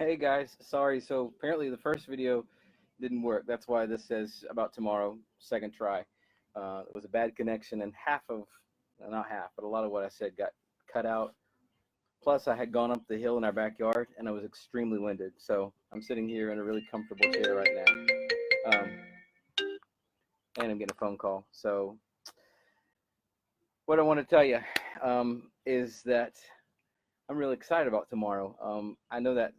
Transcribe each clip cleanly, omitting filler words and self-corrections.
Hey guys, sorry. So apparently the first video didn't work. That's why this says about tomorrow, second try. It was a bad connection, and not half, but a lot of what I said got cut out. Plus, I had gone up the hill in our backyard, and I was extremely winded. So I'm sitting here in a really comfortable chair right now, and I'm getting a phone call. So what I want to tell you is that I'm really excited about tomorrow. I know that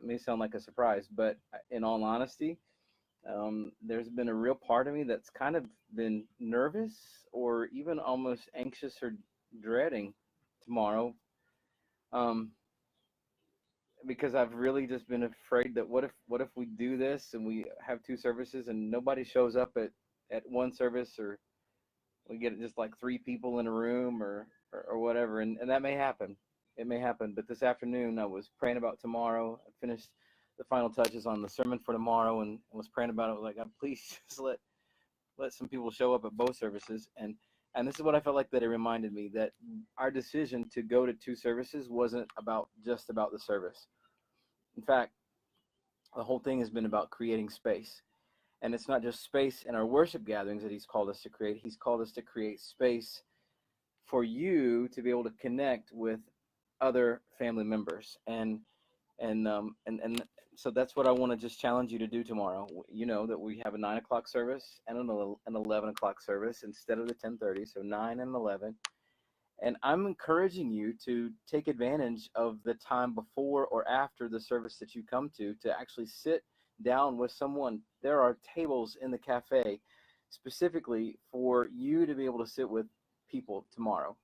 may sound like a surprise, but in all honesty, there's been a real part of me that's kind of been nervous or even almost anxious or dreading tomorrow, um, because I've really just been afraid that what if we do this and we have two services and nobody shows up at one service, or we get just like three people in a room, or whatever, and that may happen. It may happen. But this afternoon I was praying about tomorrow. I finished the final touches on the sermon for tomorrow and was praying about it. I was like, God, please just let some people show up at both services. And this is what I felt like, that it reminded me that our decision to go to two services wasn't about just about the service. In fact, the whole thing has been about creating space. And it's not just space in our worship gatherings that he's called us to create. He's called us to create space for you to be able to connect with other family members. And so that's what I want to just challenge you to do tomorrow. You know that we have a 9 o'clock service and an 11 o'clock service instead of the 10:30, so 9 and 11. And I'm encouraging you to take advantage of the time before or after the service that you come to actually sit down with someone. There are tables in the cafe specifically for you to be able to sit with people tomorrow.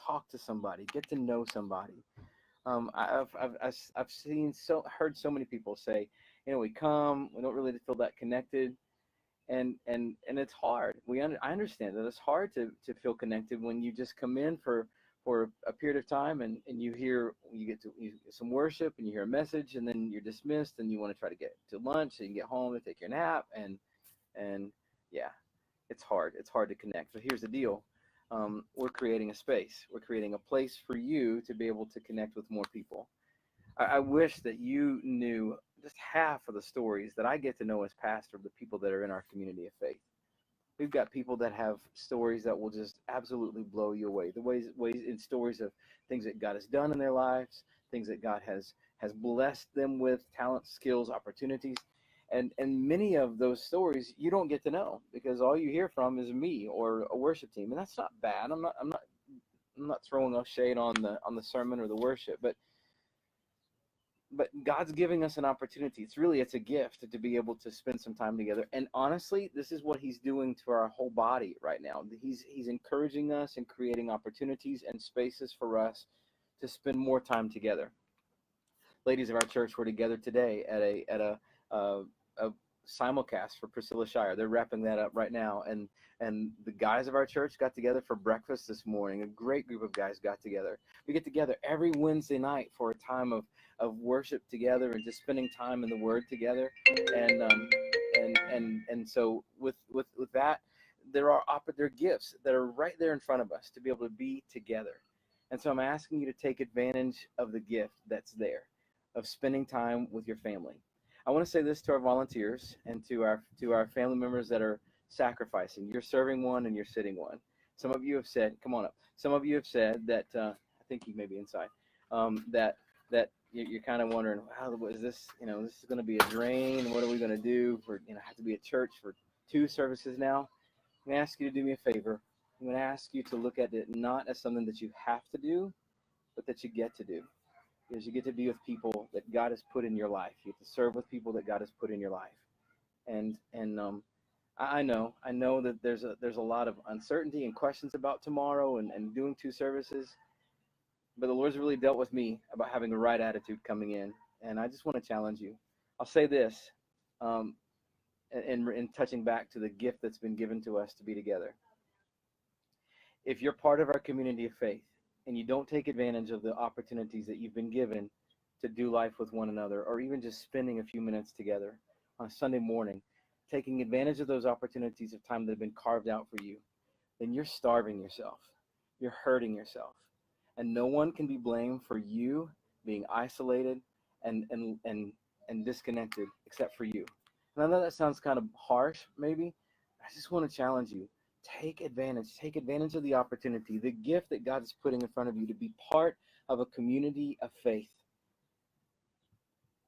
Talk to somebody, get to know somebody. I've heard so many people say, we come, we don't really feel that connected, and it's hard. I understand that it's hard to feel connected when you just come in for a period of time, and you get some worship and you hear a message, and then you're dismissed, and you want to try to get to lunch and get home and take your nap, and yeah, it's hard to connect. So here's the deal. We're creating a space. We're creating a place for you to be able to connect with more people. I wish that you knew just half of the stories that I get to know as pastor of the people that are in our community of faith. We've got people that have stories that will just absolutely blow you away. The ways in stories of things that God has done in their lives, things that God has blessed them with, talent, skills, opportunities. And many of those stories you don't get to know because all you hear from is me or a worship team. And that's not bad. I'm not throwing a shade on the sermon or the worship, but God's giving us an opportunity. It's a gift to be able to spend some time together. And honestly, this is what he's doing to our whole body right now. He's encouraging us and creating opportunities and spaces for us to spend more time together. Ladies of our church were together today at a simulcast for Priscilla Shire. They're wrapping that up right now, and the guys of our church got together for breakfast this morning. A great group of guys got together. We get together every Wednesday night for a time of worship together and just spending time in the Word together. And so with that, there are gifts that are right there in front of us to be able to be together. And so I'm asking you to take advantage of the gift that's there, of spending time with your family. I want to say this to our volunteers and to our family members that are sacrificing. You're serving one and you're sitting one. Some of you have said, "Come on up." Some of you have said that I think you may be inside. That you're kind of wondering, "Wow, what is this? This is going to be a drain. What are we going to do for have to be at church for two services now?" I'm going to ask you to do me a favor. I'm going to ask you to look at it not as something that you have to do, but that you get to do, because you get to be with people that God has put in your life. You get to serve with people that God has put in your life. And I know that there's a lot of uncertainty and questions about tomorrow and doing two services, but the Lord's really dealt with me about having the right attitude coming in, and I just want to challenge you. I'll say this, um, in touching back to the gift that's been given to us to be together. If you're part of our community of faith and you don't take advantage of the opportunities that you've been given to do life with one another, or even just spending a few minutes together on a Sunday morning, taking advantage of those opportunities of time that have been carved out for you, then you're starving yourself. You're hurting yourself. And no one can be blamed for you being isolated and disconnected except for you. And I know that sounds kind of harsh, maybe. I just want to challenge you. Take advantage of the opportunity, the gift that God is putting in front of you to be part of a community of faith.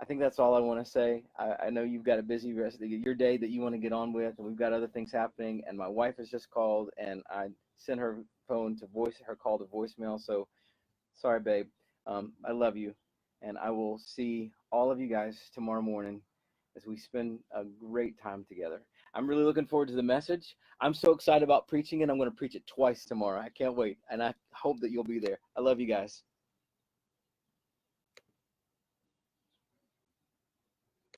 I think that's all I want to say. I know you've got a busy rest of your day that you want to get on with, and we've got other things happening. And my wife has just called, and I sent her phone to her call to voicemail. So sorry, babe. I love you, and I will see all of you guys tomorrow morning as we spend a great time together. I'm really looking forward to the message. I'm so excited about preaching it. I'm going to preach it twice tomorrow. I can't wait, and I hope that you'll be there. I love you guys.